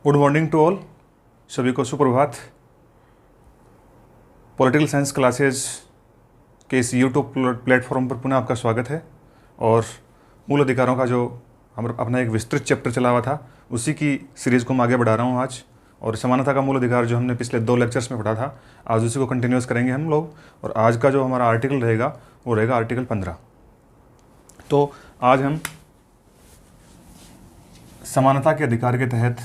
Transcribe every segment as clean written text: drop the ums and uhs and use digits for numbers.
Good morning to all, सभी को सुप्रभात। पॉलिटिकल साइंस क्लासेस के इस यूट्यूब प्लेटफॉर्म पर पुनः आपका स्वागत है। और मूल अधिकारों का जो हम अपना एक विस्तृत चैप्टर चला हुआ था उसी की सीरीज़ को मैं आगे बढ़ा रहा हूँ आज। और समानता का मूल अधिकार जो हमने पिछले 2 लेक्चर्स में पढ़ा था, आज उसी को कंटिन्यूस करेंगे हम लोग। और आज का जो हमारा आर्टिकल रहेगा वो रहेगा आर्टिकल 15। तो आज हम समानता के अधिकार के तहत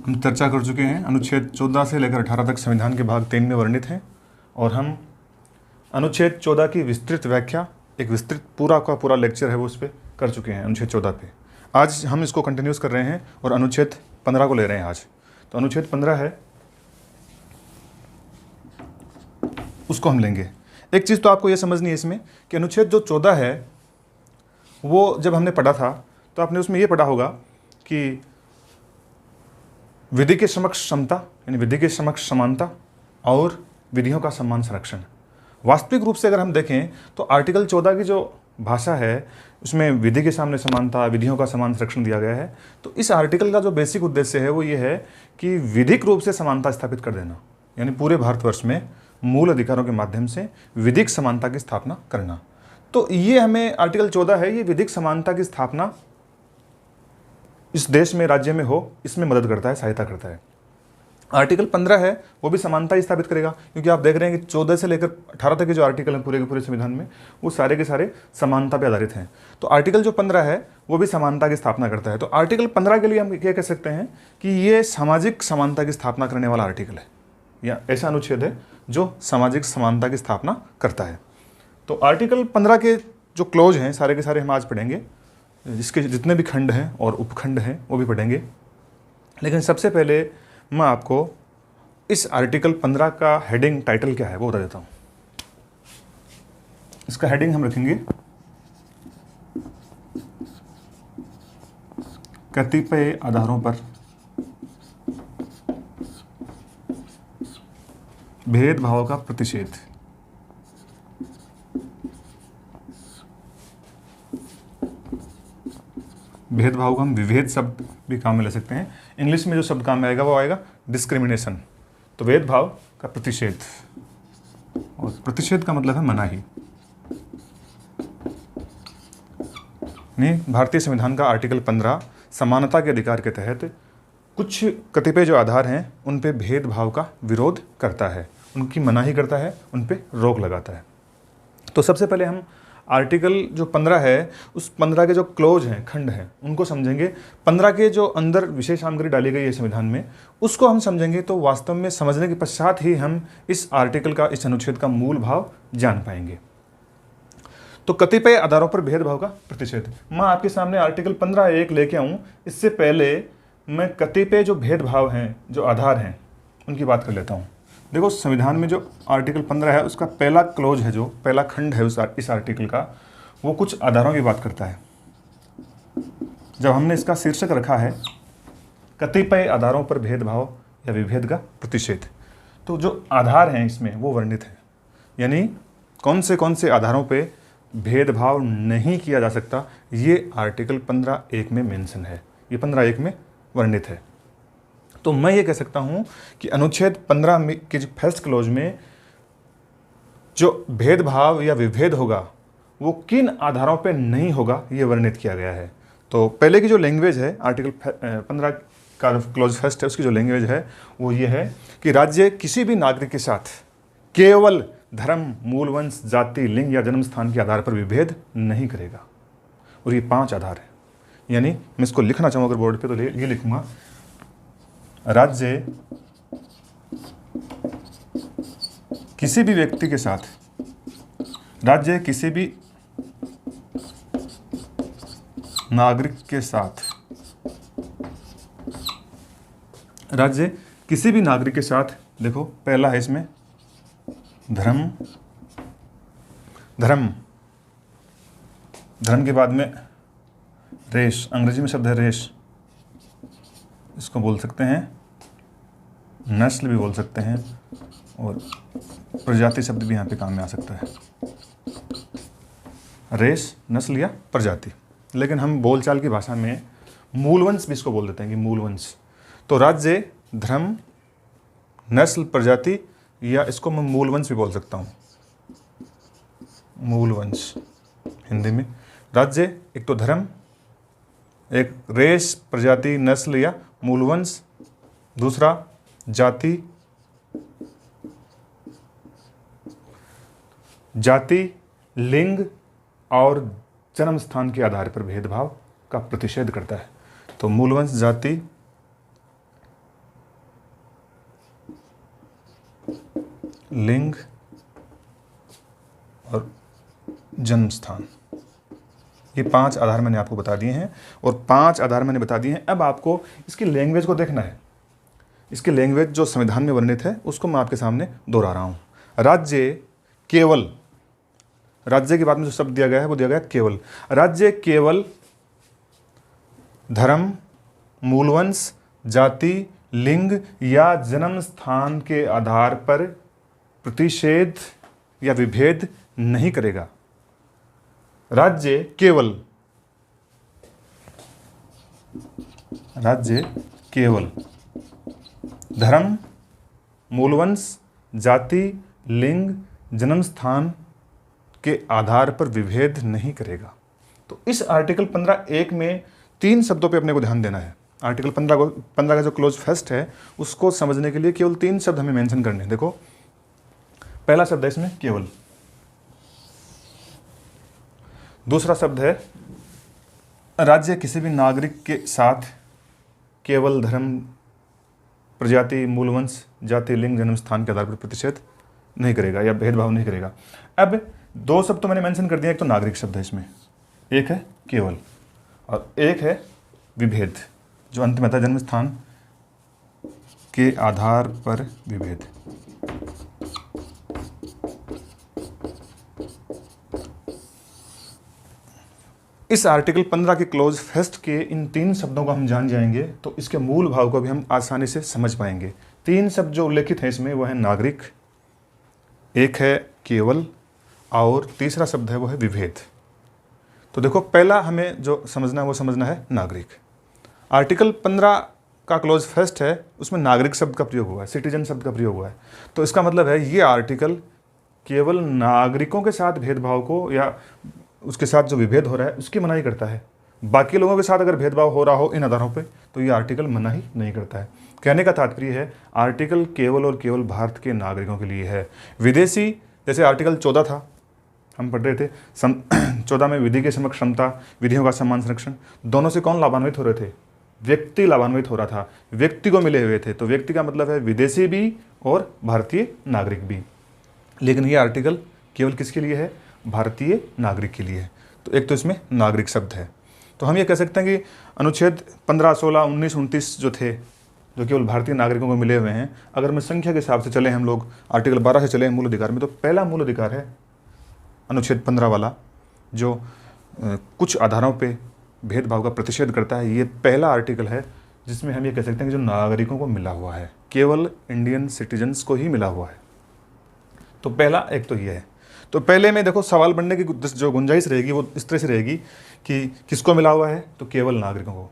हम चर्चा कर चुके हैं। अनुच्छेद 14 से लेकर 18 तक संविधान के भाग 3 में वर्णित हैं। और हम अनुच्छेद 14 की विस्तृत व्याख्या, एक विस्तृत पूरा का पूरा लेक्चर है वो उस पर कर चुके हैं, अनुच्छेद 14 पे। आज हम इसको कंटिन्यूस कर रहे हैं और अनुच्छेद 15 को ले रहे हैं आज। तो अनुच्छेद 15 है, उसको हम लेंगे। एक चीज़ तो आपको ये समझनी है इसमें कि अनुच्छेद जो 14 है वो जब हमने पढ़ा था तो आपने उसमें ये पढ़ा होगा कि विधि के समक्ष समता, यानी विधि के समक्ष समानता और विधियों का समान संरक्षण। वास्तविक रूप से अगर हम देखें तो आर्टिकल 14 की जो भाषा है उसमें विधि के सामने समानता, विधियों का समान संरक्षण दिया गया है। तो इस आर्टिकल का जो बेसिक उद्देश्य है वो ये है कि विधिक रूप से समानता स्थापित कर देना, यानी पूरे भारतवर्ष में मूल अधिकारों के माध्यम से विधिक समानता की स्थापना करना। तो ये हमें आर्टिकल 14 है, ये विधिक समानता की स्थापना इस देश में, राज्य में हो, इसमें मदद करता है, सहायता करता है। आर्टिकल 15 है वो भी समानता ही स्थापित करेगा, क्योंकि आप देख रहे हैं कि 14 से लेकर 18 तक के जो आर्टिकल हैं पूरे के पूरे संविधान में वो सारे के सारे समानता पर आधारित हैं। तो आर्टिकल जो 15 है वो भी समानता की स्थापना करता है। तो आर्टिकल 15 के लिए हम क्या कह सकते हैं कि ये सामाजिक समानता की स्थापना करने वाला आर्टिकल है, या ऐसा अनुच्छेद है जो सामाजिक समानता की स्थापना करता है। तो आर्टिकल 15 के जो क्लोज हैं सारे के सारे हम आज पढ़ेंगे, जिसके जितने भी खंड हैं और उपखंड हैं वो भी पढ़ेंगे। लेकिन सबसे पहले मैं आपको इस आर्टिकल 15 का हेडिंग, टाइटल क्या है वो बता देता हूँ। इसका हेडिंग हम रखेंगे कतिपय आधारों पर भेदभाव का प्रतिषेध। भेदभाव को हम विभेद शब्द भी काम में ले सकते हैं। इंग्लिश में जो शब्द काम में आएगा वो आएगा डिस्क्रिमिनेशन। तो भेदभाव का प्रतिषेध, और प्रतिषेध का मतलब है मनाही। नहीं, भारतीय संविधान का आर्टिकल 15 समानता के अधिकार के तहत कुछ कतिपय जो आधार हैं उन पे भेदभाव का विरोध करता है, उनकी मनाही करता है, उन पे रोक लगाता है। तो सबसे पहले हम आर्टिकल जो 15 है उस 15 के जो क्लोज हैं, खंड हैं, उनको समझेंगे। 15 के जो अंदर विशेष सामग्री डाली गई है संविधान में उसको हम समझेंगे। तो वास्तव में समझने के पश्चात ही हम इस आर्टिकल का, इस अनुच्छेद का मूल भाव जान पाएंगे। तो कतिपय आधारों पर भेदभाव का प्रतिषेध, मैं आपके सामने आर्टिकल 15(1) लेके आऊँ, इससे पहले मैं कतिपय जो भेदभाव हैं, जो आधार हैं, उनकी बात कर लेता हूँ। देखो, संविधान में जो आर्टिकल 15 है उसका पहला क्लोज है, जो पहला खंड है इस आर्टिकल का, वो कुछ आधारों की बात करता है। जब हमने इसका शीर्षक रखा है कतिपय आधारों पर भेदभाव या विभेद का प्रतिषेध, तो जो आधार हैं इसमें वो वर्णित है, यानी कौन से आधारों पे भेदभाव नहीं किया जा सकता, ये आर्टिकल 15(1) में मेंशन है, ये 15(1) में वर्णित है। तो मैं ये कह सकता हूं कि अनुच्छेद 15 के जो फर्स्ट क्लोज में जो भेदभाव या विभेद होगा वो किन आधारों पे नहीं होगा ये वर्णित किया गया है। तो पहले की जो लैंग्वेज है आर्टिकल 15 का क्लोज फर्स्ट है, उसकी जो लैंग्वेज है वो ये है कि राज्य किसी भी नागरिक के साथ केवल धर्म, मूल वंश, जाति, लिंग या जन्म स्थान के आधार पर विभेद नहीं करेगा। और ये 5 आधार है, यानी मैं इसको लिखना चाहूँ अगर बोर्ड पे तो ये लिखूंगा, राज्य किसी भी व्यक्ति के साथ, राज्य किसी भी नागरिक के साथ, राज्य किसी भी नागरिक के साथ, देखो पहला है इसमें धर्म, धर्म के बाद में रेस, अंग्रेजी में शब्द है रेस, इसको बोल सकते हैं नस्ल भी बोल सकते हैं, और प्रजाति शब्द भी यहाँ पे काम में आ सकता है, रेस नस्ल या प्रजाति। लेकिन हम बोलचाल की भाषा में मूलवंश भी इसको बोल देते हैं कि मूलवंश। तो राज्य, धर्म, नस्ल, प्रजाति, या इसको मैं मूलवंश भी बोल सकता हूँ, मूलवंश हिंदी में। राज्य एक तो धर्म, एक रेस, प्रजाति, नस्ल या मूलवंश, दूसरा जाति, जाति, लिंग और जन्म स्थान के आधार पर भेदभाव का प्रतिषेध करता है। तो मूलवंश, जाति, लिंग और जन्म स्थान, ये 5 आधार मैंने आपको बता दिए हैं। और 5 आधार मैंने बता दिए हैं। अब आपको इसकी लैंग्वेज को देखना है। इसकी लैंग्वेज जो संविधान में वर्णित है उसको मैं आपके सामने दोहरा रहा हूँ। राज्य केवल, राज्य के बाद में जो शब्द दिया गया है वो दिया गया केवल। राज्य केवल धर्म, मूलवंश, जाति, लिंग या जन्म स्थान के आधार पर प्रतिषेध या विभेद नहीं करेगा। राज्य केवल, राज्य केवल धर्म, मूलवंश, जाति, लिंग, जन्म स्थान के आधार पर विभेद नहीं करेगा। तो इस आर्टिकल 15(1) में 3 शब्दों पे अपने को ध्यान देना है। आर्टिकल 15 का जो क्लोज फर्स्ट है उसको समझने के लिए केवल 3 शब्द हमें मेंशन करने हैं। देखो, पहला शब्द है इसमें केवल, दूसरा शब्द है राज्य किसी भी नागरिक के साथ केवल धर्म, प्रजाति, मूलवंश, जाति, लिंग, जन्म स्थान के आधार पर प्रतिषेध नहीं करेगा या भेदभाव नहीं करेगा। अब 2 शब्द तो मैंने मेंशन कर दिया। एक तो नागरिक शब्द है इसमें, एक है केवल और एक है विभेद, जो अंत में था जन्म स्थान के आधार पर विभेद। इस आर्टिकल 15 के क्लोज फर्स्ट के इन 3 शब्दों को हम जान जाएंगे तो इसके मूल भाव को भी हम आसानी से समझ पाएंगे। 3 शब्द जो उल्लेखित हैं इसमें वो है नागरिक, एक है केवल और तीसरा शब्द है वो है विभेद। तो देखो, पहला हमें जो समझना है वो समझना है नागरिक। आर्टिकल 15 का क्लोज फर्स्ट है, उसमें नागरिक शब्द का प्रयोग हुआ है, सिटीजन शब्द का प्रयोग हुआ है। तो इसका मतलब है ये आर्टिकल केवल नागरिकों के साथ भेदभाव को या उसके साथ जो विभेद हो रहा है उसकी मनाही करता है। बाकी लोगों के साथ अगर भेदभाव हो रहा हो इन आधारों पे तो ये आर्टिकल मनाही नहीं करता है। कहने का तात्पर्य है आर्टिकल केवल और केवल भारत के नागरिकों के लिए है। विदेशी, जैसे आर्टिकल 14 था, हम पढ़ रहे थे 14 में विधि के समक्ष समता, विधियों का समान संरक्षण, दोनों से कौन लाभान्वित हो रहे थे? व्यक्ति लाभान्वित हो रहा था, व्यक्ति को मिले हुए थे। तो व्यक्ति का मतलब है विदेशी भी और भारतीय नागरिक भी। लेकिन ये आर्टिकल केवल किसके लिए है? भारतीय नागरिक के लिए है। तो एक तो इसमें नागरिक शब्द है। तो हम ये कह सकते हैं कि अनुच्छेद 15, 16, 19, 29 जो थे, जो केवल भारतीय नागरिकों को मिले हुए हैं, अगर मैं संख्या के हिसाब से चले हम लोग आर्टिकल 12 से चले मूल अधिकार में, तो पहला मूल अधिकार है अनुच्छेद 15 वाला, जो कुछ आधारों पे भेदभाव का प्रतिषेध करता है। ये पहला आर्टिकल है जिसमें हम ये कह सकते हैं कि जो नागरिकों को मिला हुआ है, केवल इंडियन सिटीजन्स को ही मिला हुआ है। तो पहला एक तो ये है। तो पहले में देखो, सवाल बनने की जो गुंजाइश रहेगी वो इस तरह से रहेगी कि किसको मिला हुआ है? तो केवल नागरिकों को।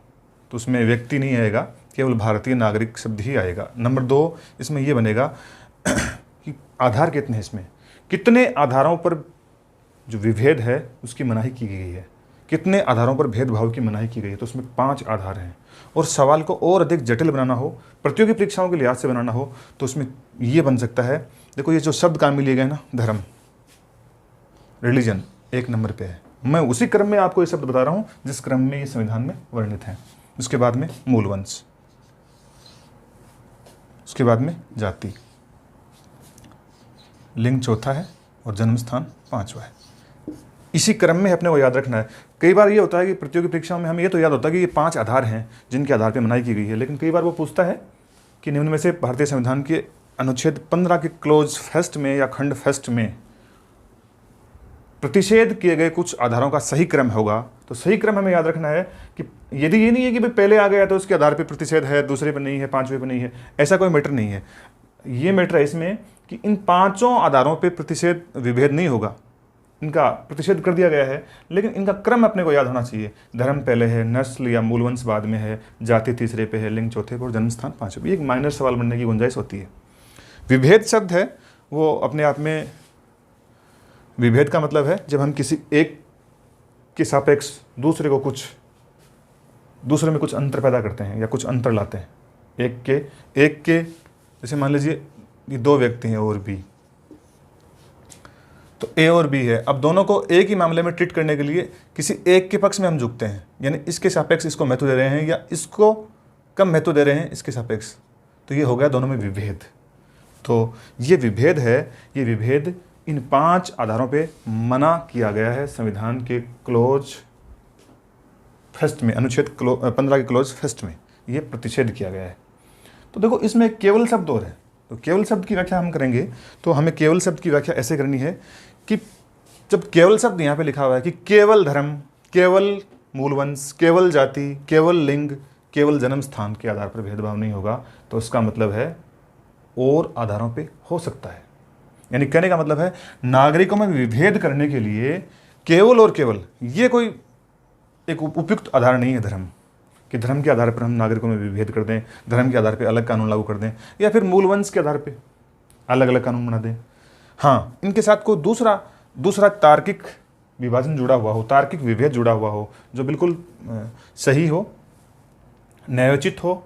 तो उसमें व्यक्ति नहीं आएगा, केवल भारतीय नागरिक शब्द ही आएगा। नंबर 2 इसमें ये बनेगा कि आधार कितने हैं, इसमें कितने आधारों पर जो विभेद है उसकी मनाही की गई है, कितने आधारों पर भेदभाव की मनाही की गई है। तो उसमें 5 आधार हैं। और सवाल को और अधिक जटिल बनाना हो, प्रतियोगी परीक्षाओं के लिहाज से बनाना हो, तो उसमें ये बन सकता है। देखो, ये जो शब्द काम में लिए गए ना, धर्म, रिलीजन 1 नंबर पे है। मैं उसी क्रम में आपको ये शब्द बता रहा हूँ जिस क्रम में ये संविधान में वर्णित है। उसके बाद में मूलवंश, उसके बाद में जाति, लिंग चौथा है और जन्म स्थान 5वां है। इसी क्रम में अपने को याद रखना है। कई बार ये होता है कि प्रतियोगी परीक्षाओं में हमें ये तो याद होता है कि ये 5 आधार हैं जिनके आधार पर मनाही की गई है, लेकिन कई बार वो पूछता है कि निम्न में से भारतीय संविधान के अनुच्छेद 15 के क्लोज फर्स्ट में या खंड फर्स्ट में प्रतिषेध किए गए कुछ आधारों का सही क्रम होगा। तो सही क्रम हमें याद रखना है कि यदि ये नहीं है कि भाई पहले आ गया तो उसके आधार पर प्रतिषेध है, दूसरे पर नहीं है, 5वें पर नहीं है, ऐसा कोई मैटर नहीं है। ये मैटर है इसमें कि इन पांचों आधारों पे प्रतिषेध विभेद नहीं होगा, इनका प्रतिषेध कर दिया गया है, लेकिन इनका क्रम अपने को याद होना चाहिए। धर्म पहले है, नस्ल या मूलवंश बाद में है, जाति तीसरे पे है, लिंग चौथे पे और जन्म स्थान पांचवें पे। एक माइनर सवाल बनने की गुंजाइश होती है। विभेद शब्द है वो अपने आप में, विभेद का मतलब है जब हम किसी एक के सापेक्ष दूसरे को दूसरे में कुछ अंतर पैदा करते हैं या कुछ अंतर लाते हैं। एक के जैसे मान लीजिए ये दो व्यक्ति हैं और बी, तो ए और बी है। अब दोनों को एक ही मामले में ट्रीट करने के लिए किसी एक के पक्ष में हम झुकते हैं, यानी इसके सापेक्ष इसको महत्व दे रहे हैं या इसको कम महत्व दे रहे हैं इसके सापेक्ष, तो ये हो गया दोनों में विभेद। तो ये विभेद है, ये विभेद इन 5 आधारों पे मना किया गया है संविधान के क्लोज फर्स्ट में, अनुच्छेद 15 के क्लोज फर्स्ट में ये प्रतिषेध किया गया है। तो देखो इसमें केवल शब्द और है, तो केवल शब्द की व्याख्या हम करेंगे तो हमें केवल शब्द की व्याख्या ऐसे करनी है कि जब केवल शब्द यहाँ पे लिखा हुआ है कि केवल धर्म, केवल मूलवंश, केवल जाति, केवल लिंग, केवल जन्म स्थान के आधार पर भेदभाव नहीं होगा, तो उसका मतलब है और आधारों पे हो सकता है। यानी कहने का मतलब है नागरिकों में विभेद करने के लिए केवल और केवल ये कोई एक उपयुक्त आधार नहीं है धर्म, कि धर्म के आधार पर हम नागरिकों में विभेद कर दें, धर्म के आधार पर अलग कानून लागू कर दें, या फिर मूलवंश के आधार पर अलग अलग कानून बना दें। हाँ, इनके साथ कोई दूसरा तार्किक विभाजन जुड़ा हुआ हो, तार्किक विभेद जुड़ा हुआ हो, जो बिल्कुल सही हो, न्यायोचित हो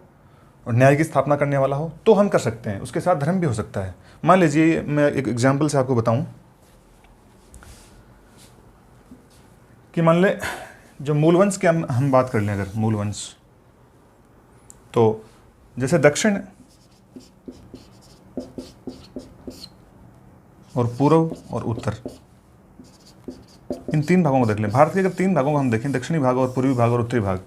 और न्याय की स्थापना करने वाला हो, तो हम कर सकते हैं। उसके साथ धर्म भी हो सकता है। मान लीजिए मैं एक एग्जाम्पल से आपको बताऊं कि मान ले जो मूलवंश की हम बात कर लें, अगर मूलवंश, तो जैसे दक्षिण और पूर्व और उत्तर, इन 3 भागों को देख लें। भारत के अगर 3 भागों को हम देखें, दक्षिणी भाग और पूर्वी भाग और उत्तरी भाग,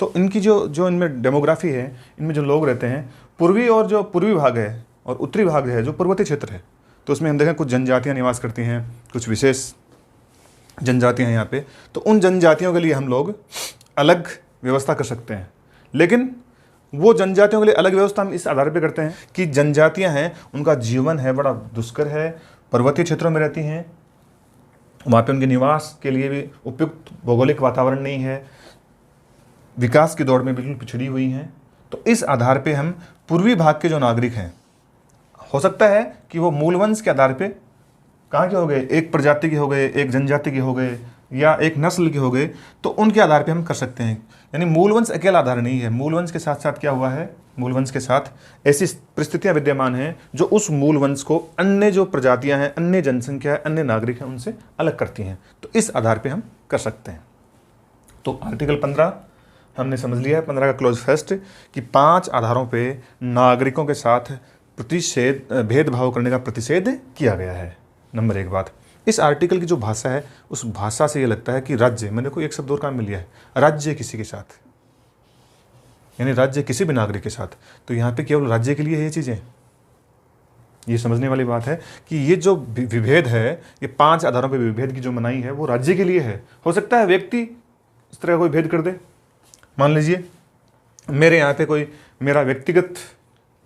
तो इनकी जो इनमें डेमोग्राफी है, इनमें जो लोग रहते हैं, पूर्वी भाग है और उत्तरी भाग है जो पर्वतीय क्षेत्र है, तो उसमें हम देखें कुछ जनजातियां निवास करती हैं, कुछ विशेष जनजातियां हैं यहाँ पे, तो उन जनजातियों के लिए हम लोग अलग व्यवस्था कर सकते हैं। लेकिन वो जनजातियों के लिए अलग व्यवस्था हम इस आधार पर करते हैं कि जनजातियाँ हैं, उनका जीवन है बड़ा दुष्कर है, पर्वतीय क्षेत्रों में रहती हैं, वहाँ पे उनके निवास के लिए भी उपयुक्त भौगोलिक वातावरण नहीं है, विकास की दौड़ में बिल्कुल पिछड़ी हुई हैं। तो इस आधार पे हम पूर्वी भाग के जो नागरिक हैं, हो सकता है कि वो मूलवंश के आधार पे कहाँ के हो गए, एक प्रजाति के हो गए, एक जनजाति के हो गए, या एक नस्ल के हो गए, तो उनके आधार पे हम कर सकते हैं। यानी मूलवंश अकेला आधार नहीं है, मूलवंश के साथ साथ क्या हुआ है, मूलवंश के साथ ऐसी परिस्थितियां विद्यमान हैं जो उस मूलवंश को अन्य जो प्रजातियां हैं, अन्य जनसंख्या है, अन्य नागरिक हैं, उनसे अलग करती हैं। तो इस आधार पे हम कर सकते हैं। तो आर्टिकल 15 हमने समझ लिया है, 15 का क्लोज फर्स्ट, कि 5 आधारों पे नागरिकों के साथ भेदभाव करने का प्रतिषेध किया गया है। नंबर 1 बात, इस आर्टिकल की जो भाषा है, उस भाषा से ये लगता है कि राज्य, मैंने कोई एक शब्द और काम मिल लिया है, राज्य किसी के साथ, यानी राज्य किसी भी नागरिक के साथ, तो यहाँ पे केवल राज्य के लिए है ये चीज़ें। ये समझने वाली बात है कि ये जो विभेद है, ये 5 आधारों पे विभेद की जो मनाही है वो राज्य के लिए है। हो सकता है व्यक्ति इस तरह कोई भेद कर दे, मान लीजिए मेरे यहाँ पे कोई मेरा व्यक्तिगत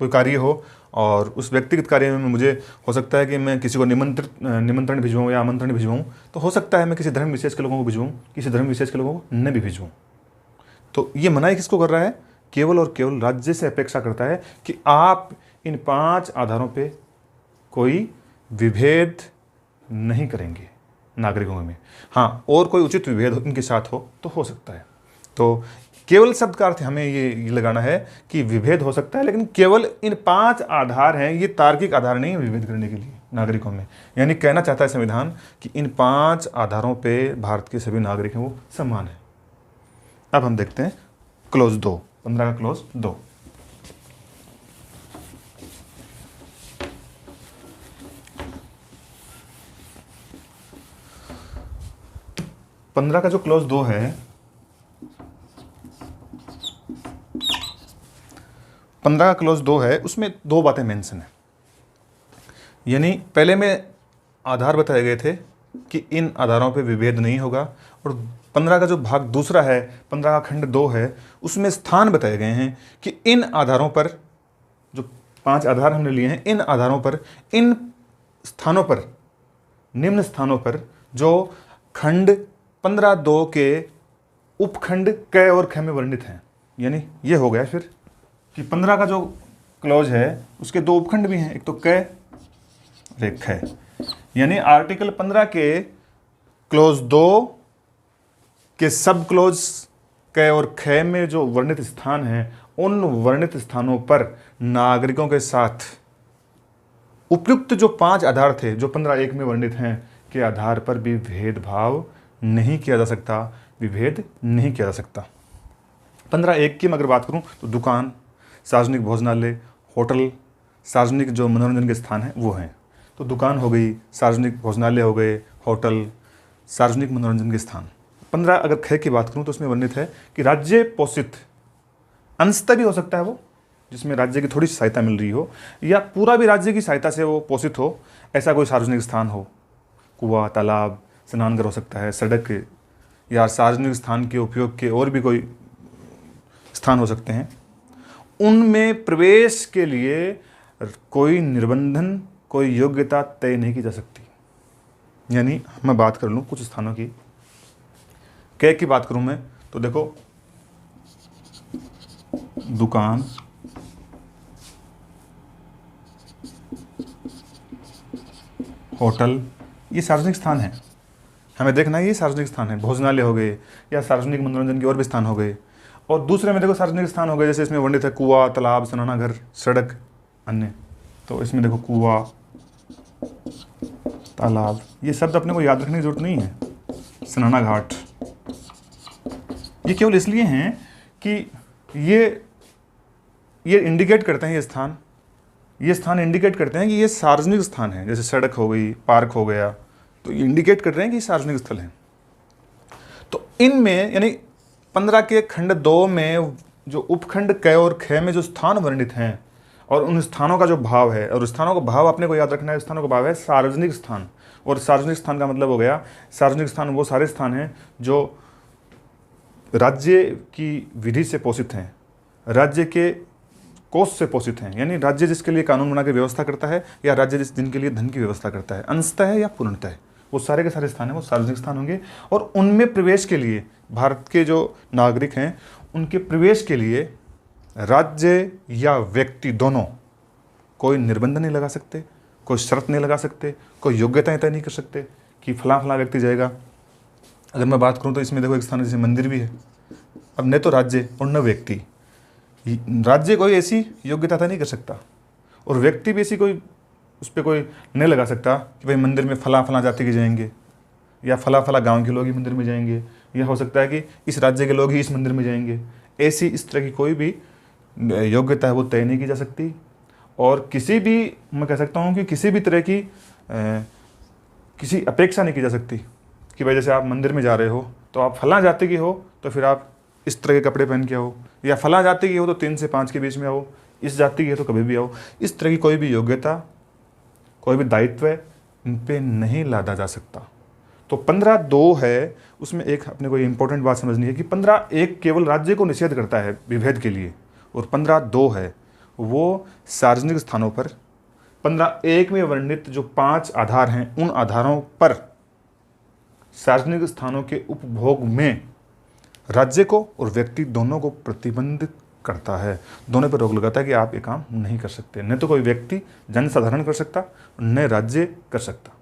कोई कार्य हो और उस व्यक्तिगत कार्य में मुझे हो सकता है कि मैं किसी को निमंत्रण भिजवाऊँ या आमंत्रण भिजवाऊँ, तो हो सकता है मैं किसी धर्म विशेष के लोगों को भिजवाऊँ, किसी धर्म विशेष के लोगों को न भी भिजवाऊँ। तो ये मनाही किसको कर रहा है, केवल और केवल राज्य से अपेक्षा करता है कि आप इन 5 आधारों पे कोई विभेद नहीं करेंगे नागरिकों में। हाँ, और कोई उचित विभेद इनके साथ हो तो हो सकता है। तो केवल शब्द का अर्थ हमें ये लगाना है कि विभेद हो सकता है, लेकिन केवल इन 5 आधार हैं, ये तार्किक आधार नहीं है विभेद करने के लिए नागरिकों में। यानी कहना चाहता है संविधान कि इन 5 आधारों पे भारत के सभी नागरिक हैं वो समान है। अब हम देखते हैं क्लोज 2, 15 का क्लोज 2। पंद्रह का जो क्लोज 2 है, 15 का क्लोज 2 है, उसमें 2 बातें मेंशन है। यानी पहले में आधार बताए गए थे कि इन आधारों पे विभेद नहीं होगा, और 15 का जो भाग दूसरा है, 15 का खंड 2 है, उसमें स्थान बताए गए हैं कि इन आधारों पर, जो 5 आधार हमने लिए हैं, इन आधारों पर इन स्थानों पर, निम्न स्थानों पर जो खंड 15.2 के उपखंड क और ख में वर्णित हैं। यानी ये हो गया फिर कि 15 का जो क्लॉज है उसके दो उपखंड भी हैं, एक तो क और एक ख। यानी आर्टिकल 15 के क्लॉज 2 के सब क्लॉज क और ख में जो वर्णित स्थान हैं, उन वर्णित स्थानों पर नागरिकों के साथ उपयुक्त जो 5 आधार थे जो 15.1 में वर्णित हैं के आधार पर भी भेदभाव नहीं किया जा सकता, विभेद नहीं किया जा सकता। 15.1 की मैं अगर बात करूं तो दुकान, सार्वजनिक भोजनालय, होटल, सार्वजनिक जो मनोरंजन के स्थान हैं वो हैं। तो दुकान हो गई, सार्वजनिक भोजनालय हो गए, होटल, सार्वजनिक मनोरंजन के स्थान। 15 अगर ख की बात करूं तो उसमें वर्णित है कि राज्य पोषित, अंशतः भी हो सकता है वो जिसमें राज्य की थोड़ी सहायता मिल रही हो, या पूरा भी राज्य की सहायता से वो पोषित हो, ऐसा कोई सार्वजनिक स्थान हो। कुआं, तालाब, स्नानघर हो सकता है, सड़क या सार्वजनिक स्थान के उपयोग के और भी कोई स्थान हो सकते हैं। उनमें प्रवेश के लिए कोई निर्बंधन, कोई योग्यता तय नहीं की जा सकती। यानी मैं बात कर लूँ कुछ स्थानों की, क की बात करूँ मैं तो देखो दुकान, होटल, ये सार्वजनिक स्थान है, हमें देखना है ये सार्वजनिक स्थान है। भोजनालय हो गए या सार्वजनिक मनोरंजन के और भी स्थान हो गए। और दूसरे में देखो सार्वजनिक स्थान हो गए, जैसे इसमें वर्णित है कुआं, तालाब, स्नानाघर, सड़क, अन्य। तो इसमें देखो कुआं, तालाब, ये शब्द अपने को याद रखने की जरूरत नहीं है। स्नानाघाट, ये केवल इसलिए हैं कि ये इंडिकेट करते हैं, ये स्थान इंडिकेट करते हैं कि ये सार्वजनिक स्थान है। जैसे सड़क हो गई, पार्क हो गया, तो ये इंडिकेट कर रहे हैं कि सार्वजनिक स्थल है। तो इनमें यानी 15 के खंड 2 में जो उपखंड क और ख में जो स्थान वर्णित हैं और उन स्थानों का जो भाव है, और स्थानों का भाव अपने को याद रखना है, स्थानों का भाव है सार्वजनिक स्थान। और सार्वजनिक स्थान का मतलब हो गया, सार्वजनिक स्थान वो सारे स्थान हैं जो राज्य की विधि से पोषित हैं, राज्य के कोष से पोषित हैं। यानी राज्य जिसके लिए कानून बना के व्यवस्था करता है, या राज्य जिनके लिए धन की व्यवस्था करता है, अंशतः है या पूर्णतः, वो सारे के सारे स्थान हैं वो सार्वजनिक स्थान होंगे। और उनमें प्रवेश के लिए भारत के जो नागरिक हैं उनके प्रवेश के लिए राज्य या व्यक्ति दोनों कोई निर्बंध नहीं लगा सकते, कोई शर्त नहीं लगा सकते, कोई योग्यताएं तय नहीं कर सकते कि फलां फलां व्यक्ति जाएगा। अगर मैं बात करूं तो इसमें देखो एक स्थान जैसे मंदिर भी है। अब न तो राज्य और न व्यक्ति, राज्य कोई ऐसी योग्यता तय नहीं कर सकता और व्यक्ति भी ऐसी कोई उस पर कोई नहीं लगा सकता कि भाई मंदिर में फलां फलां जाति के जाएंगे या फला फला गांव के लोग ही मंदिर में जाएंगे, या हो सकता है कि इस राज्य के लोग ही इस मंदिर में जाएंगे। ऐसी इस तरह की कोई भी योग्यता है वो तय नहीं की जा सकती। और किसी भी, मैं कह सकता हूँ कि किसी भी तरह की किसी अपेक्षा नहीं की जा सकती कि भाई जैसे आप मंदिर में जा रहे हो तो आप फलां जाति की हो तो फिर आप इस तरह के कपड़े पहन के आओ, या फलां जाति की हो तो 3 से 5 के बीच में आओ, इस जाति की है तो कभी भी आओ। इस तरह की कोई भी योग्यता, कोई भी दायित्व इन पे नहीं लादा जा सकता। तो 15.2 है, उसमें एक अपने को इंपॉर्टेंट बात समझनी है कि 15.1 केवल राज्य को निषेध करता है विभेद के लिए, और 15.2 है वो सार्वजनिक स्थानों पर 15.1 में वर्णित जो 5 आधार हैं उन आधारों पर सार्वजनिक स्थानों के उपभोग में राज्य को और व्यक्ति दोनों को प्रतिबंधित करता है, दोनों पर रोक लगाता है कि आप ये काम नहीं कर सकते। न तो कोई व्यक्ति जनसाधारण कर सकता, न राज्य कर सकता।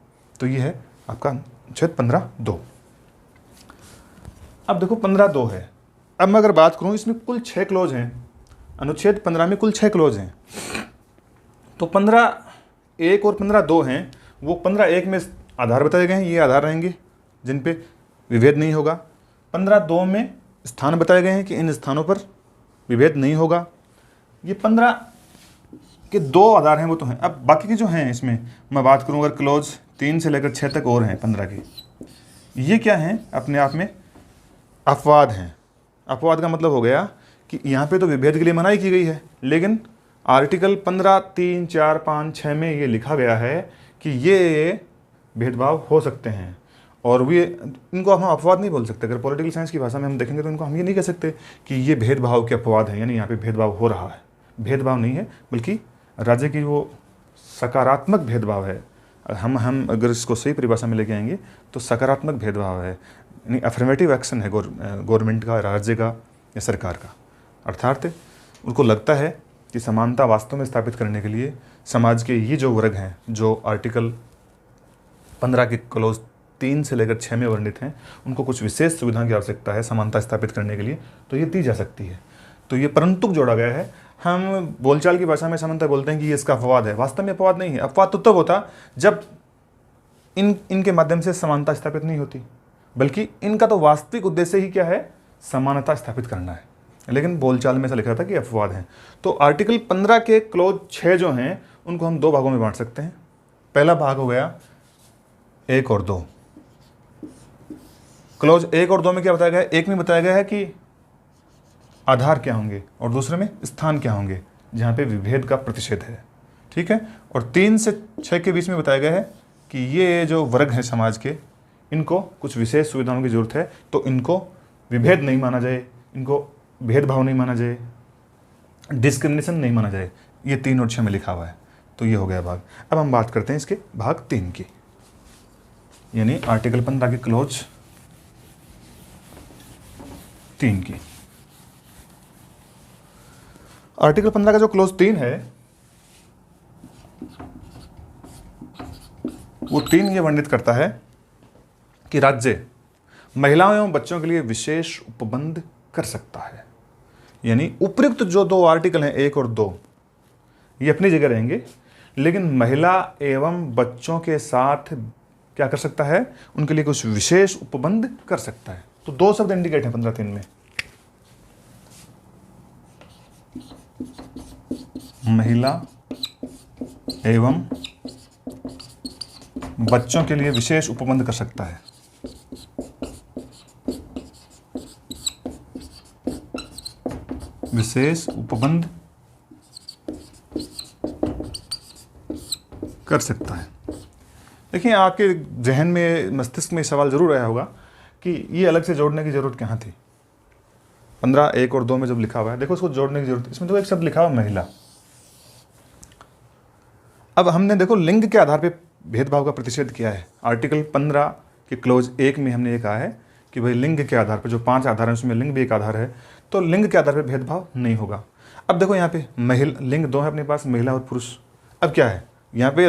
तो ये है आपका अनुच्छेद 15.2। अब देखो 15.2 है। अब मैं अगर बात करूं इसमें कुल 6 क्लोज हैं, अनुच्छेद 15 में कुल 6 क्लोज हैं। तो 15.1 और 15.2 हैं, वो 15.1 में आधार बताए गए हैं, ये आधार रहेंगे जिन पे विभेद नहीं होगा। 15.2 में स्थान बताए गए हैं कि इन स्थानों पर विभेद नहीं होगा। ये 15 के 2 आधार हैं वो तो हैं। अब बाकी के जो हैं इसमें मैं बात करूं अगर क्लोज 3 से लेकर 6 तक और हैं 15 के, ये क्या हैं? अपने आप में अपवाद हैं। अपवाद का मतलब हो गया कि यहाँ पे तो विभेद के लिए मनाही की गई है, लेकिन आर्टिकल 15, 3, 4, 5, 6 में ये लिखा गया है कि ये भेदभाव हो सकते हैं, और वे इनको हम अपवाद नहीं बोल सकते। अगर पॉलिटिकल साइंस की भाषा में हम देखेंगे तो इनको हम ये नहीं कह सकते कि ये भेदभाव के अपवाद हैं, यानी यहाँ पे भेदभाव हो रहा है। भेदभाव नहीं है, बल्कि राज्य की वो सकारात्मक भेदभाव है, हम अगर इसको सही परिभाषा में लेके आएंगे तो सकारात्मक भेदभाव है, यानी अफर्मेटिव एक्शन है गवर्नमेंट का, राज्य का या सरकार का। अर्थात उनको लगता है कि समानता वास्तव में स्थापित करने के लिए समाज के ये जो वर्ग हैं, जो आर्टिकल 15 के क्लोज 3 से लेकर 6 में वर्णित हैं, उनको कुछ विशेष सुविधाओं की आवश्यकता है समानता स्थापित करने के लिए, तो ये दी जा सकती है। तो ये परंतुक जोड़ा गया है। हम बोलचाल की भाषा में समानता बोलते हैं कि ये इसका अपवाद है, वास्तव में अपवाद नहीं है। अपवाद तो तब होता जब इनके माध्यम से समानता स्थापित नहीं होती, बल्कि इनका तो वास्तविक उद्देश्य ही क्या है, समानता स्थापित करना है। लेकिन बोलचाल में ऐसा लिखा था कि अपवाद है। तो आर्टिकल 15 के क्लोज 6 जो हैं उनको हम 2 भागों में बांट सकते हैं। पहला भाग हो गया 1 और 2। क्लोज 1 और 2 में क्या बताया गया है? एक में बताया गया है कि आधार क्या होंगे और दूसरे में स्थान क्या होंगे, जहाँ पे विभेद का प्रतिषेध है। ठीक है। और 3 से 6 के बीच में बताया गया है कि ये जो वर्ग हैं समाज के, इनको कुछ विशेष सुविधाओं की जरूरत है, तो इनको विभेद नहीं माना जाए, इनको भेदभाव नहीं माना जाए, डिस्क्रिमिनेशन नहीं माना जाए। ये 3 और 6 में लिखा हुआ है। तो ये हो गया भाग। अब हम बात करते हैं इसके भाग 3 की, यानी आर्टिकल 15 के क्लोज 3 की। आर्टिकल 15 का जो क्लोज 3 है वो 3 ये वर्णित करता है कि राज्य महिलाओं एवं बच्चों के लिए विशेष उपबंध कर सकता है। यानी उपयुक्त जो 2 आर्टिकल हैं 1 और 2, ये अपनी जगह रहेंगे, लेकिन महिला एवं बच्चों के साथ क्या कर सकता है, उनके लिए कुछ विशेष उपबंध कर सकता है। तो 2 शब्द इंडिकेट हैं 15(3) में, महिला एवं बच्चों के लिए विशेष उपबंध कर सकता है। विशेष उपबंध कर सकता है। देखिए, आपके जहन में, मस्तिष्क में सवाल जरूर आया होगा कि ये अलग से जोड़ने की जरूरत कहाँ थी। 15, 1 और 2 में जब लिखा हुआ है, देखो उसको जोड़ने की जरूरत, इसमें तो एक शब्द लिखा हुआ महिला। अब हमने देखो लिंग के आधार पे भेदभाव का प्रतिषेध किया है। आर्टिकल 15 के क्लोज 1 में हमने ये कहा है कि भाई लिंग के आधार पर, जो 5 आधार हैं उसमें लिंग भी एक आधार है, तो लिंग के आधार पर भेदभाव नहीं होगा। अब देखो यहाँ पे महिला, लिंग 2 है अपने पास, महिला और पुरुष। अब क्या है यहाँ पे,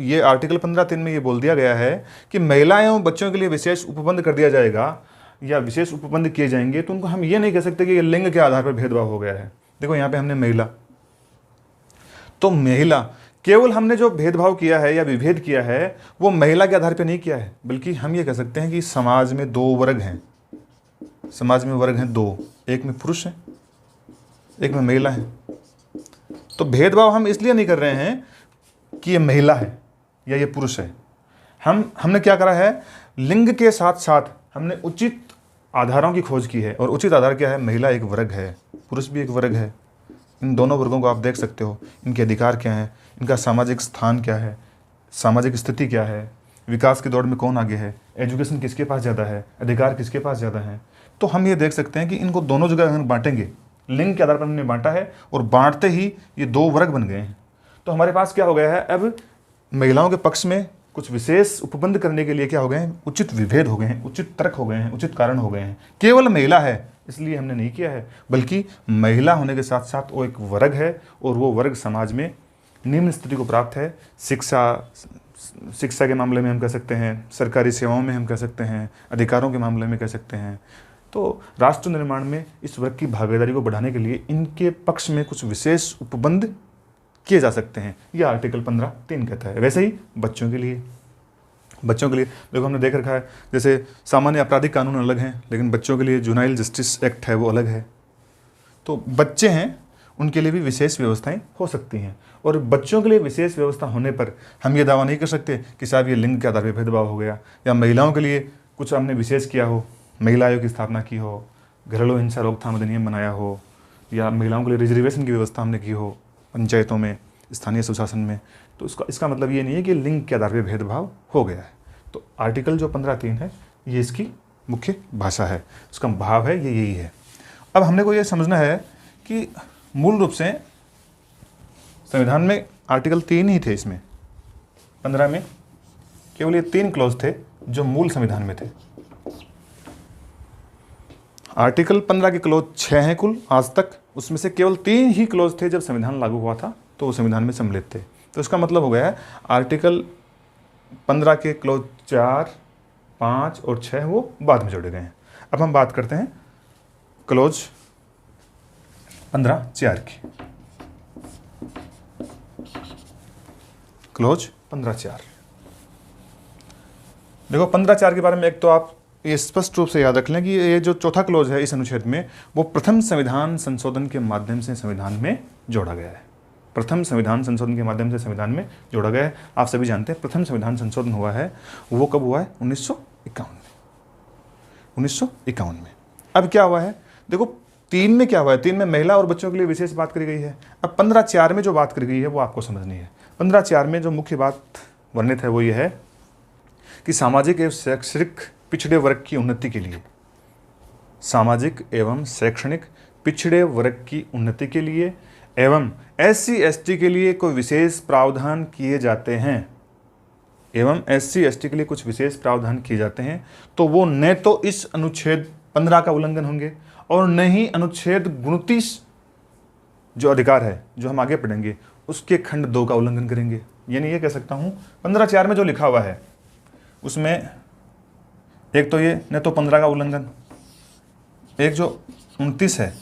ये आर्टिकल 15(3) में ये बोल दिया गया है कि महिला एवं बच्चों के लिए विशेष उपबंध कर दिया जाएगा या विशेष उपबंध किए जाएंगे, तो उनको हम ये नहीं कह सकते कि ये लिंग के आधार पर भेदभाव हो गया है। देखो यहाँ पे हमने महिला, तो महिला केवल हमने जो भेदभाव किया है या विभेद किया है वो महिला के आधार पर नहीं किया है, बल्कि हम ये कह सकते हैं कि समाज में 2 वर्ग हैं, समाज में वर्ग हैं 2, एक में पुरुष है, एक में महिला है। तो भेदभाव हम इसलिए नहीं कर रहे हैं कि ये महिला है या ये पुरुष है। हमने क्या करा है, लिंग के साथ साथ हमने उचित आधारों की खोज की है, और उचित आधार क्या है, महिला एक वर्ग है, पुरुष भी एक वर्ग है। इन दोनों वर्गों को आप देख सकते हो, इनके अधिकार क्या हैं, इनका सामाजिक स्थान क्या है, सामाजिक स्थिति क्या है, विकास की दौड़ में कौन आगे है, एजुकेशन किसके पास ज़्यादा है, अधिकार किसके पास ज़्यादा है। तो हम ये देख सकते हैं कि इनको दोनों जगह हम बांटेंगे, लिंग के आधार पर हमने बांटा है, और बांटते ही ये 2 वर्ग बन गए हैं। तो हमारे पास क्या हो गया है, अब महिलाओं के पक्ष में कुछ विशेष उपबंध करने के लिए क्या हो गए हैं, उचित विभेद हो गए हैं, उचित तर्क हो गए हैं, उचित कारण हो गए हैं। केवल महिला है इसलिए हमने नहीं किया है, बल्कि महिला होने के साथ साथ वो एक वर्ग है, और वो वर्ग समाज में निम्न स्थिति को प्राप्त है। शिक्षा के मामले में हम कह सकते हैं, सरकारी सेवाओं में हम कह सकते हैं, अधिकारों के मामले में कह सकते हैं। तो राष्ट्र निर्माण में इस वर्ग की भागीदारी को बढ़ाने के लिए इनके पक्ष में कुछ विशेष उपबंध किए जा सकते हैं, यह आर्टिकल 15(3) कहता है। वैसे ही बच्चों के लिए देखो हमने देख रखा है, जैसे सामान्य आपराधिक कानून अलग हैं, लेकिन बच्चों के लिए जुनाइल जस्टिस एक्ट है वो अलग है। तो बच्चे हैं, उनके लिए भी विशेष व्यवस्थाएं हो सकती हैं, और बच्चों के लिए विशेष व्यवस्था होने पर हम ये दावा नहीं कर सकते कि साहब ये लिंग के आधार पर भेदभाव हो गया, या महिलाओं के लिए कुछ हमने विशेष किया हो, महिला आयोग की स्थापना की हो, घरेलू हिंसा रोकथाम अधिनियम बनाया हो, या महिलाओं के लिए रिजर्वेशन की व्यवस्था हमने की हो पंचायतों में, स्थानीय सुशासन में। तो इसका मतलब ये नहीं है कि लिंग के आधार पर भेदभाव हो गया है। तो आर्टिकल जो 15(3) है ये इसकी मुख्य भाषा है, उसका भाव है ये यही है। अब हमने को ये समझना है कि मूल रूप से संविधान में आर्टिकल 3 ही थे, इसमें 15 में केवल ये 3 क्लॉज थे जो मूल संविधान में थे। आर्टिकल 15 के क्लॉज 6 हैं कुल आज तक, उसमें से केवल 3 ही क्लॉज थे जब संविधान लागू हुआ था तो वो संविधान में सम्मिलित थे। तो इसका मतलब हो गया है आर्टिकल 15 के क्लॉज 4, 5 और 6 वो बाद में जोड़े गए हैं। अब हम बात करते हैं क्लॉज 15(4) की। क्लॉज 15(4) देखो 15(4) के बारे में एक तो आप ये स्पष्ट रूप से याद रख लें कि ये जो चौथा क्लॉज है इस अनुच्छेद में वो प्रथम संविधान संशोधन के माध्यम से संविधान में जोड़ा गया है। प्रथम संविधान संशोधन के माध्यम से संविधान में जोड़ा गया है। आप सभी जानते हैं प्रथम संविधान संशोधन हुआ है वो कब हुआ है? 1951 में। 1951 में। अब क्या हुआ है देखो, 3 में क्या हुआ है? 3 में महिला और बच्चों के लिए विशेष बात करी गई है। अब 15(4) में जो बात करी गई है वो आपको समझनी है। 15(4) में जो मुख्य बात वर्णित है वो ये है कि सामाजिक एवं शैक्षणिक पिछड़े वर्ग की उन्नति के लिए, सामाजिक एवं शैक्षणिक पिछड़े वर्ग की उन्नति के लिए एवं SC ST के लिए कोई विशेष प्रावधान किए जाते हैं, एवं SC ST के लिए कुछ विशेष प्रावधान किए जाते हैं, तो वो न तो इस अनुच्छेद 15 का उल्लंघन होंगे और न ही अनुच्छेद 29 जो अधिकार है जो हम आगे पढ़ेंगे उसके खंड 2 का उल्लंघन करेंगे। यानी ये कह सकता हूँ 15(4) में जो लिखा हुआ है उसमें एक तो ये न तो 15 का उल्लंघन, एक जो 29 है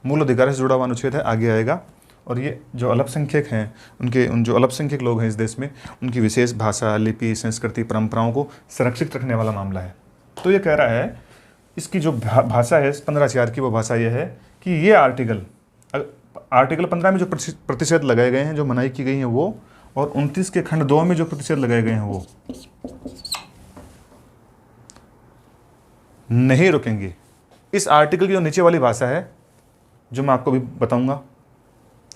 मूल अधिकार से जुड़ा हुआ अनुच्छेद है आगे आएगा, और ये जो अल्पसंख्यक हैं उन जो अल्पसंख्यक लोग हैं इस देश में उनकी विशेष भाषा, लिपि, संस्कृति, परंपराओं को संरक्षित रखने वाला मामला है। तो ये कह रहा है इसकी जो भाषा है 15(4) की वो भाषा ये है कि ये आर्टिकल 15 में जो प्रतिषेध लगाए गए हैं, जो मनाही की गई हैं वो, और 29 के खंड 2 में जो प्रतिषेध लगाए गए हैं वो नहीं रुकेंगे। इस आर्टिकल की जो नीचे वाली भाषा है जो मैं आपको भी बताऊंगा,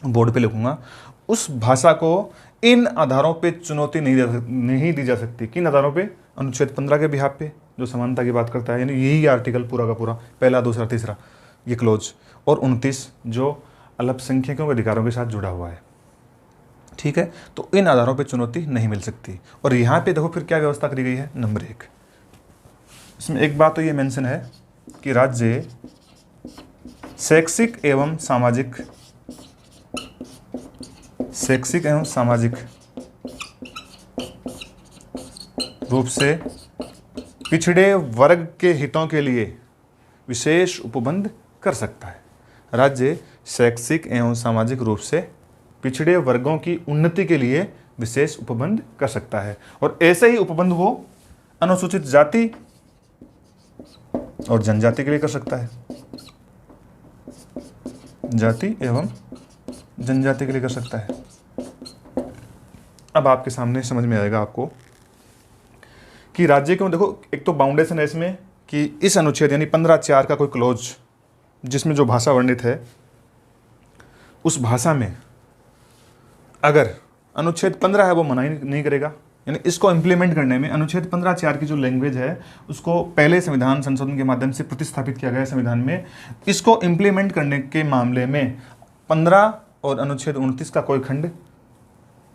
बोर्ड पे लिखूंगा, उस भाषा को इन आधारों पे चुनौती नहीं दी जा सकती। किन आधारों पे? अनुच्छेद 15 के बिहाफ पे जो समानता की बात करता है, यानी यही आर्टिकल पूरा का पूरा, पहला, दूसरा, तीसरा ये क्लोज, और 29 जो अल्पसंख्यकों के अधिकारों के साथ जुड़ा हुआ है। ठीक है, तो इन आधारों पे चुनौती नहीं मिल सकती। और यहाँ पे देखो फिर क्या व्यवस्था करी गई है। नंबर 1, इसमें एक बात तो ये मेंशन है कि राज्य शैक्षिक एवं सामाजिक रूप से पिछड़े वर्ग के हितों के लिए विशेष उपबंध कर सकता है। राज्य शैक्षिक एवं सामाजिक रूप से पिछड़े वर्गों की उन्नति के लिए विशेष उपबंध कर सकता है, और ऐसे ही उपबंध वो अनुसूचित जाति और जनजाति के लिए कर सकता है। जाति एवं जनजाति के लिए कर सकता है। अब आपके सामने समझ में आएगा आपको कि राज्य क्यों, देखो एक तो बाउंडेशन है इसमें कि इस अनुच्छेद यानी 15(4) का कोई क्लोज जिसमें जो भाषा वर्णित है उस भाषा में अगर अनुच्छेद 15 है वो मना ही नहीं करेगा। यानी इसको इम्प्लीमेंट करने में अनुच्छेद 15(4) की जो लैंग्वेज है उसको पहले संविधान संशोधन के माध्यम से प्रतिस्थापित किया गया संविधान में, इसको इम्प्लीमेंट करने के मामले में 15 और अनुच्छेद 29 का कोई खंड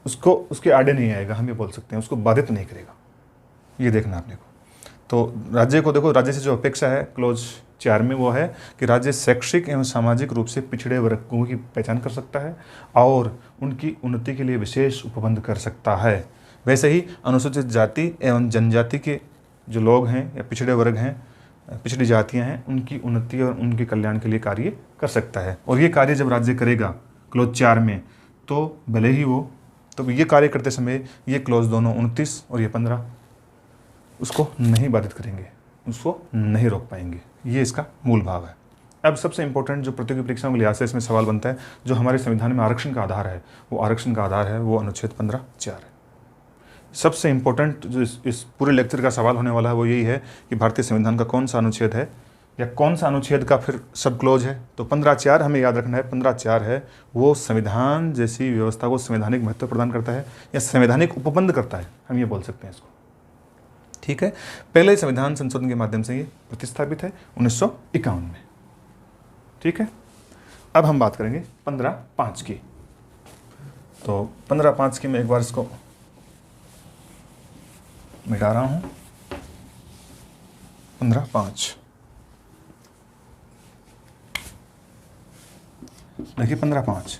उसके आड़े नहीं आएगा, हम ये बोल सकते हैं, उसको बाधित नहीं करेगा। ये देखना आपने को। तो राज्य को देखो, राज्य से जो अपेक्षा है क्लोज 4 में वो है कि राज्य शैक्षिक एवं सामाजिक रूप से पिछड़े वर्गों की पहचान कर सकता है और उनकी उन्नति के लिए विशेष उपबंध कर सकता है। वैसे ही अनुसूचित जाति एवं जनजाति के जो लोग हैं या पिछड़े वर्ग हैं, पिछड़ी जातियां हैं, उनकी उन्नति और उनके कल्याण के लिए कार्य कर सकता है। और ये कार्य जब राज्य करेगा क्लोज 4 में, तो भले ही वो, तो ये कार्य करते समय ये क्लोज दोनों 29 और ये 15 उसको नहीं बाधित करेंगे, उसको नहीं रोक पाएंगे। ये इसका मूल भाव है। अब सबसे इंपॉर्टेंट जो प्रतियोगी परीक्षाओं के लिहाज से इसमें सवाल बनता है, जो हमारे संविधान में आरक्षण का आधार है, वो आरक्षण का आधार है वो अनुच्छेद 15(4) है। सबसे इंपॉर्टेंट जो इस पूरे लेक्चर का सवाल होने वाला है वो यही है कि भारतीय संविधान का कौन सा अनुच्छेद है या कौन सा अनुच्छेद का फिर सब क्लोज है। तो 15(4) हमें याद रखना है, 15(4) है वो संविधान जैसी व्यवस्था को संवैधानिक महत्व प्रदान करता है या संवैधानिक उपबंध करता है, हम ये बोल सकते हैं इसको। ठीक है, पहले संविधान संशोधन के माध्यम से ये प्रतिस्थापित है 1951 में। ठीक है, अब हम बात करेंगे 15(5) की। तो 15(5) की मैं एक बार इसको मिटा रहा हूँ, 15.5। देखिए 15.5,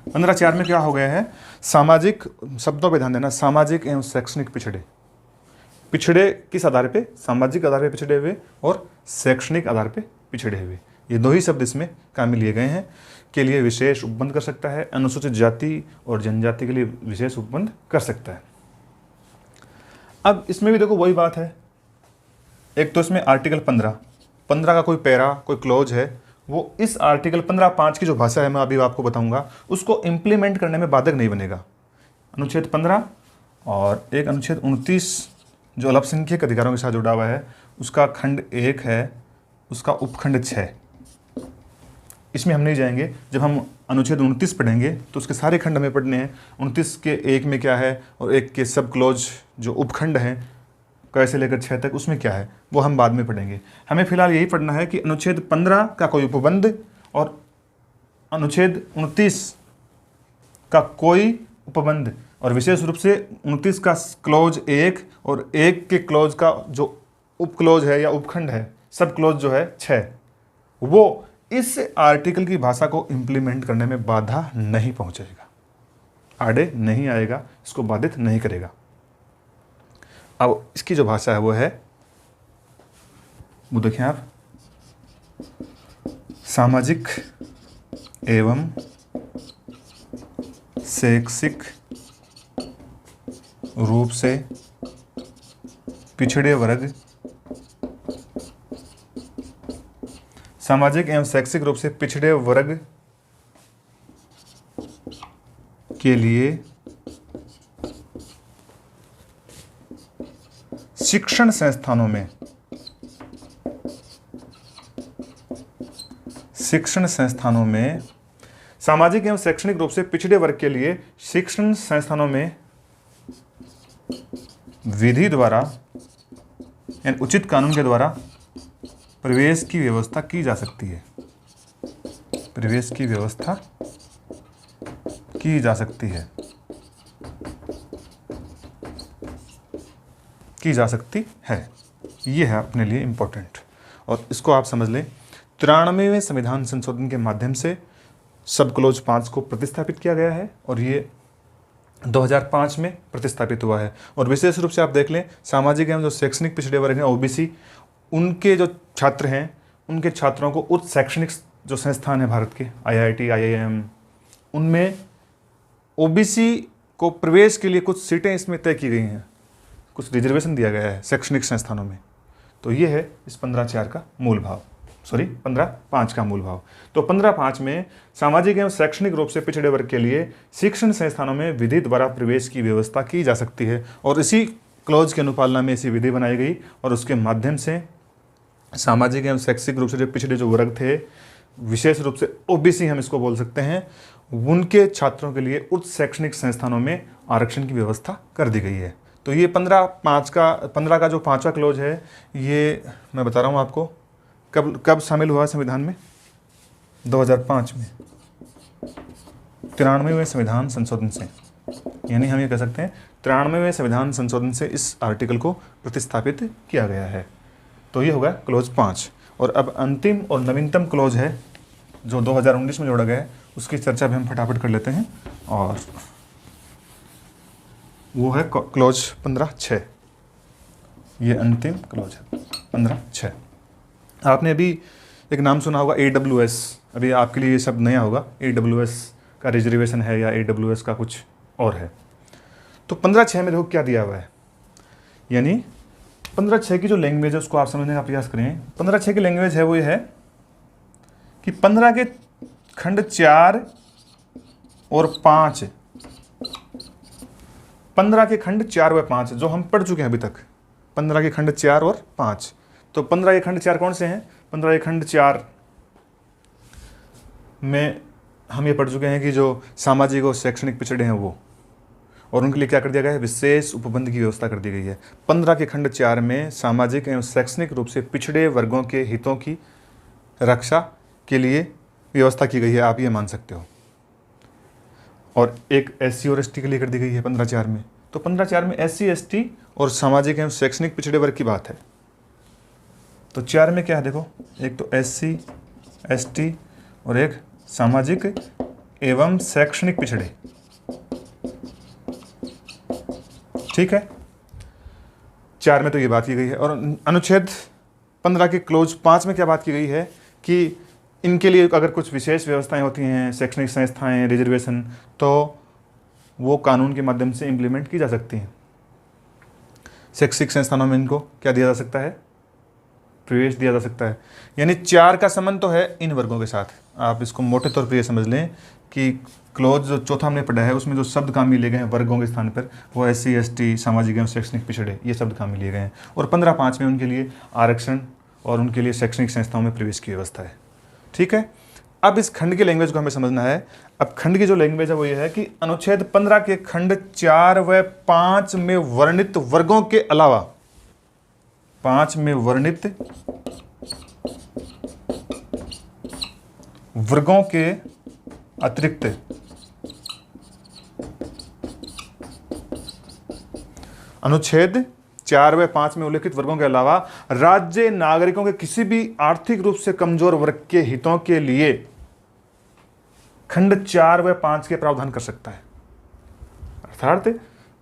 15.4 में क्या हो गया है, सामाजिक, शब्दों पे ध्यान देना, सामाजिक एवं शैक्षणिक पिछड़े। पिछड़े किस आधार पे, सामाजिक आधार पे पिछड़े हुए और शैक्षणिक आधार पे पिछड़े हुए, ये दो ही शब्द इसमें काम में लिए गए हैं। के लिए विशेष उपबंध कर सकता है, अनुसूचित जाति और जनजाति के लिए विशेष उपबंध कर सकता है। अब इसमें भी देखो वही बात है, एक तो इसमें आर्टिकल 15 का कोई पैरा, कोई क्लोज है, वो इस आर्टिकल 15.5 की जो भाषा है मैं अभी आपको बताऊंगा, उसको इम्प्लीमेंट करने में बाधक नहीं बनेगा। अनुच्छेद 15 और एक अनुच्छेद 29 जो अल्पसंख्यक अधिकारों के साथ जुड़ा हुआ है, उसका खंड 1 है, उसका उपखंड 6। इसमें हम नहीं जाएंगे, जब हम अनुच्छेद 29 पढ़ेंगे तो उसके सारे खंड हमें पढ़ने हैं। 29 के 1 में क्या है और 1 के सब क्लोज जो उपखंड हैं कैसे लेकर 6 तक, उसमें क्या है वो हम बाद में पढ़ेंगे। हमें फिलहाल यही पढ़ना है कि अनुच्छेद 15 का कोई उपबंध और अनुच्छेद 29 का कोई उपबंध, और विशेष रूप से 29 का क्लोज 1 और 1 के क्लोज का जो उप क्लोज है या उपखंड है, सब क्लोज जो है 6, वो इस आर्टिकल की भाषा को इंप्लीमेंट करने में बाधा नहीं पहुंचेगा, आड़े नहीं आएगा, इसको बाधित नहीं करेगा। अब इसकी जो भाषा है वो देखें आप, सामाजिक एवं शैक्षिक रूप से पिछड़े वर्ग, सामाजिक एवं शैक्षिक रूप से पिछड़े वर्ग के लिए शिक्षण संस्थानों में सामाजिक एवं शैक्षणिक रूप से पिछड़े वर्ग के लिए शिक्षण संस्थानों में विधि द्वारा यानी उचित कानून के द्वारा प्रवेश की व्यवस्था की जा सकती है। प्रवेश की व्यवस्था की जा सकती है, की जा सकती है। ये है अपने लिए इम्पोर्टेंट, और इसको आप समझ लें। 93वें संविधान संशोधन के माध्यम से सब क्लोज 5 को प्रतिस्थापित किया गया है और ये 2005 में प्रतिस्थापित हुआ है। और विशेष रूप से आप देख लें, सामाजिक एवं जो शैक्षणिक पिछड़े वर्ग हैं ओबीसी, उनके जो छात्र हैं, उनके छात्रों को उच्च शैक्षणिक जो संस्थान है भारत के IIT IIM, उनमें ओबीसी को प्रवेश के लिए कुछ सीटें इसमें तय की गई हैं, कुछ रिजर्वेशन दिया गया है शैक्षणिक संस्थानों में। तो ये है इस 15.4 का मूल भाव, 15.5 का मूल भाव। तो 15.5 में सामाजिक एवं शैक्षणिक रूप से पिछड़े वर्ग के लिए शिक्षण संस्थानों में विधि द्वारा प्रवेश की व्यवस्था की जा सकती है, और इसी क्लॉज की अनुपालना में ऐसी विधि बनाई गई और उसके माध्यम से सामाजिक एवं शैक्षिक रूप से जो पिछड़े जो वर्ग थे, विशेष रूप से ओबीसी हम इसको बोल सकते हैं, उनके छात्रों के लिए उच्च शैक्षणिक संस्थानों में आरक्षण की व्यवस्था कर दी गई है। तो ये 15 का जो 5वां क्लॉज है, ये मैं बता रहा हूँ आपको कब शामिल हुआ संविधान में, 2005 में 93वें संविधान संशोधन से, यानी हम ये कह सकते हैं 93वें संविधान संशोधन से इस आर्टिकल को प्रतिस्थापित किया गया है। तो ये होगा क्लॉज 5। और अब अंतिम और नवीनतम क्लॉज है जो 2019 में जोड़ा गया है, उसकी चर्चा भी हम फटाफट कर लेते हैं, और वो है क्लॉज 15.6। ये अंतिम क्लॉज है 15.6। आपने अभी एक नाम सुना होगा AWS, अभी आपके लिए ये शब्द नया होगा, AWS का रिजर्वेशन है या AWS का कुछ और है। तो 15.6 में देखो क्या दिया हुआ है, यानी 15.6 की जो लैंग्वेज है उसको आप समझने का प्रयास करें। 15.6 की लैंग्वेज है वो ये है कि 15 के खंड 4 और 5, 15 के खंड 4 व 5 जो हम पढ़ चुके हैं अभी तक, 15 के खंड 4 और 5। तो 15 के खंड 4 कौन से हैं? 15 के खंड 4 में हम ये पढ़ चुके हैं कि जो सामाजिक और शैक्षणिक पिछड़े हैं वो, और उनके लिए क्या कर दिया गया है, विशेष उपबंध की व्यवस्था कर दी गई है। 15 के खंड 4 में सामाजिक एवं शैक्षणिक रूप से पिछड़े वर्गों के हितों की रक्षा के लिए व्यवस्था की गई है, आप ये मान सकते हो। और एक SC और ST के लिए कर दी गई है 15.4 में, तो 15(4) में SC/ST और सामाजिक एवं शैक्षणिक पिछड़े वर्ग की बात है। तो 4 में क्या है देखो, एक तो SC/ST और एक सामाजिक एवं शैक्षणिक पिछड़े। ठीक है, 4 में तो ये बात की गई है। और अनुच्छेद 15 के क्लोज 5 में क्या बात की गई है कि इनके लिए अगर कुछ विशेष व्यवस्थाएं होती हैं, शैक्षणिक संस्थाएं, रिजर्वेशन, तो वो कानून के माध्यम से इम्प्लीमेंट की जा सकती हैं। शैक्षिक संस्थानों में इनको क्या दिया जा सकता है, प्रवेश दिया जा सकता है। यानी 4 का संबंध तो है इन वर्गों के साथ। आप इसको मोटे तौर पर ये समझ लें कि क्लोज जो चौथा हमने पढ़ा है उसमें जो शब्द काम लिए गए हैं वर्गों के स्थान पर, वो SC/ST, सामाजिक एवं शैक्षणिक पिछड़े, ये शब्द काम लिए गए हैं। और 15(5) में उनके लिए आरक्षण और उनके लिए शैक्षणिक संस्थाओं में प्रवेश की व्यवस्था है। ठीक है, अब इस खंड की लैंग्वेज को हमें समझना है। अब खंड की जो लैंग्वेज है वो ये है कि अनुच्छेद 15 के खंड 4 व 5 में वर्णित वर्गों के अलावा, 5 में वर्णित वर्गों के अतिरिक्त अनुच्छेद 4 व 5 में उल्लेखित वर्गों के अलावा राज्य नागरिकों के किसी भी आर्थिक रूप से कमजोर वर्ग के हितों के लिए खंड 4 व 5 के प्रावधान कर सकता है। अर्थात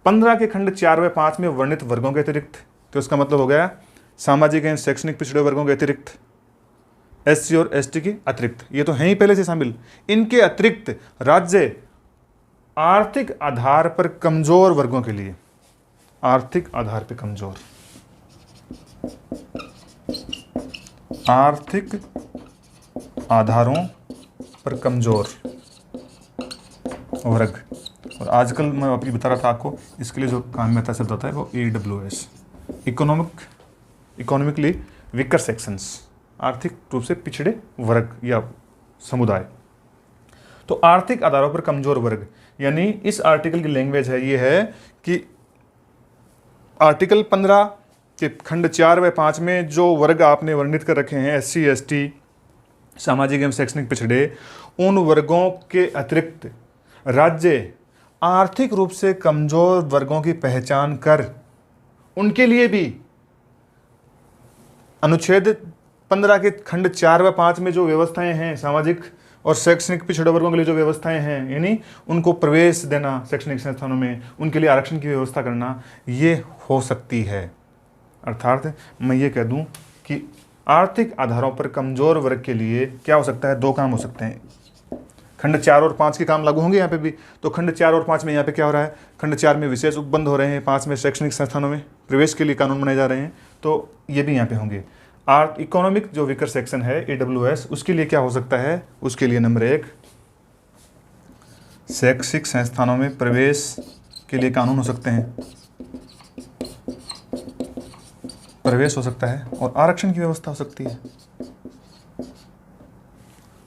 15 के खंड 4 व 5 में वर्णित वर्गों के अतिरिक्त, तो इसका मतलब हो गया सामाजिक एवं शैक्षणिक पिछड़े वर्गों के अतिरिक्त, SC और ST के अतिरिक्त, ये तो हैं ही पहले से शामिल। इनके अतिरिक्त राज्य आर्थिक आधार पर कमजोर वर्गों के लिए, आर्थिक आधार पर कमजोर, आर्थिक आधारों पर कमजोर वर्ग, और आजकल मैं अभी बता रहा था आपको, इसके लिए जो काम में आता शब्द होता है वो AWS, इकोनॉमिकली वीकर सेक्शंस, आर्थिक रूप से पिछड़े वर्ग या समुदाय। तो आर्थिक आधारों पर कमजोर वर्ग, यानी इस आर्टिकल की लैंग्वेज है ये है कि आर्टिकल 15 के खंड 4 व 5 में जो वर्ग आपने वर्णित कर रखे हैं, SC/ST, सामाजिक एवं शैक्षणिक पिछड़े, उन वर्गों के अतिरिक्त राज्य आर्थिक रूप से कमजोर वर्गों की पहचान कर उनके लिए भी अनुच्छेद 15 के खंड 4 व 5 में जो व्यवस्थाएं हैं, सामाजिक और शैक्षणिक पिछड़े वर्गों के लिए जो व्यवस्थाएं हैं, यानी उनको प्रवेश देना शैक्षणिक संस्थानों में, उनके लिए आरक्षण की व्यवस्था करना, ये हो सकती है। अर्थात मैं ये कह दूं कि आर्थिक आधारों पर कमजोर वर्ग के लिए क्या हो सकता है, 2 काम हो सकते हैं। खंड 4 और 5 के काम लागू होंगे यहाँ पे भी। तो खंड 4 और 5 में यहाँ पे क्या हो रहा है, खंड 4 में विशेष उपबंध हो रहे हैं, 5 में शैक्षणिक संस्थानों में प्रवेश के लिए कानून बनाए जा रहे हैं, तो ये भी यहाँ पे होंगे। इकोनॉमिक जो वीकर सेक्शन है AWS, उसके लिए क्या हो सकता है, उसके लिए नंबर 1 शैक्षिक संस्थानों में प्रवेश के लिए कानून हो सकते हैं, प्रवेश हो सकता है, और आरक्षण की व्यवस्था हो सकती है,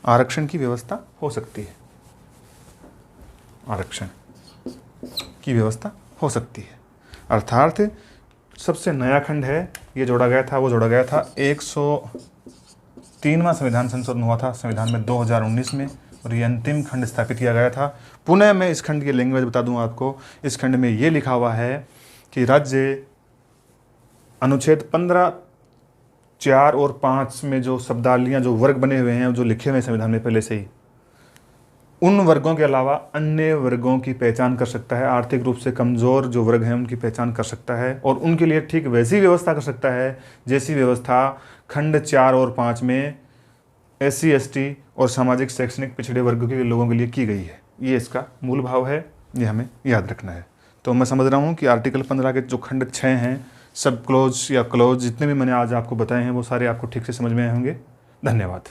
आरक्षण की व्यवस्था हो सकती है, आरक्षण की व्यवस्था हो सकती है। अर्थात सबसे नया खंड है, ये जोड़ा गया था, वो जोड़ा गया था 103वां संविधान संशोधन हुआ था संविधान में 2019 में, और ये अंतिम खंड स्थापित किया गया था। पुनः मैं इस खंड की लैंग्वेज बता दूं आपको। इस खंड में ये लिखा हुआ है कि राज्य अनुच्छेद 15, 4 और 5 में जो शब्दावलियाँ, जो वर्ग बने हुए हैं, जो लिखे हुए हैं संविधान में पहले से ही, उन वर्गों के अलावा अन्य वर्गों की पहचान कर सकता है। आर्थिक रूप से कमज़ोर जो वर्ग हैं उनकी पहचान कर सकता है, और उनके लिए ठीक वैसी व्यवस्था कर सकता है जैसी व्यवस्था खंड 4 और 5 में SC/ST और सामाजिक शैक्षणिक पिछड़े वर्ग के लोगों के लिए की गई है। ये इसका मूल भाव है, ये हमें याद रखना है। तो मैं समझ रहा हूँ कि आर्टिकल 15 के जो खंड 6 हैं, सब क्लोज या क्लोज जितने भी मैंने आज आपको बताए हैं, वो सारे आपको ठीक से समझ में आए होंगे। धन्यवाद।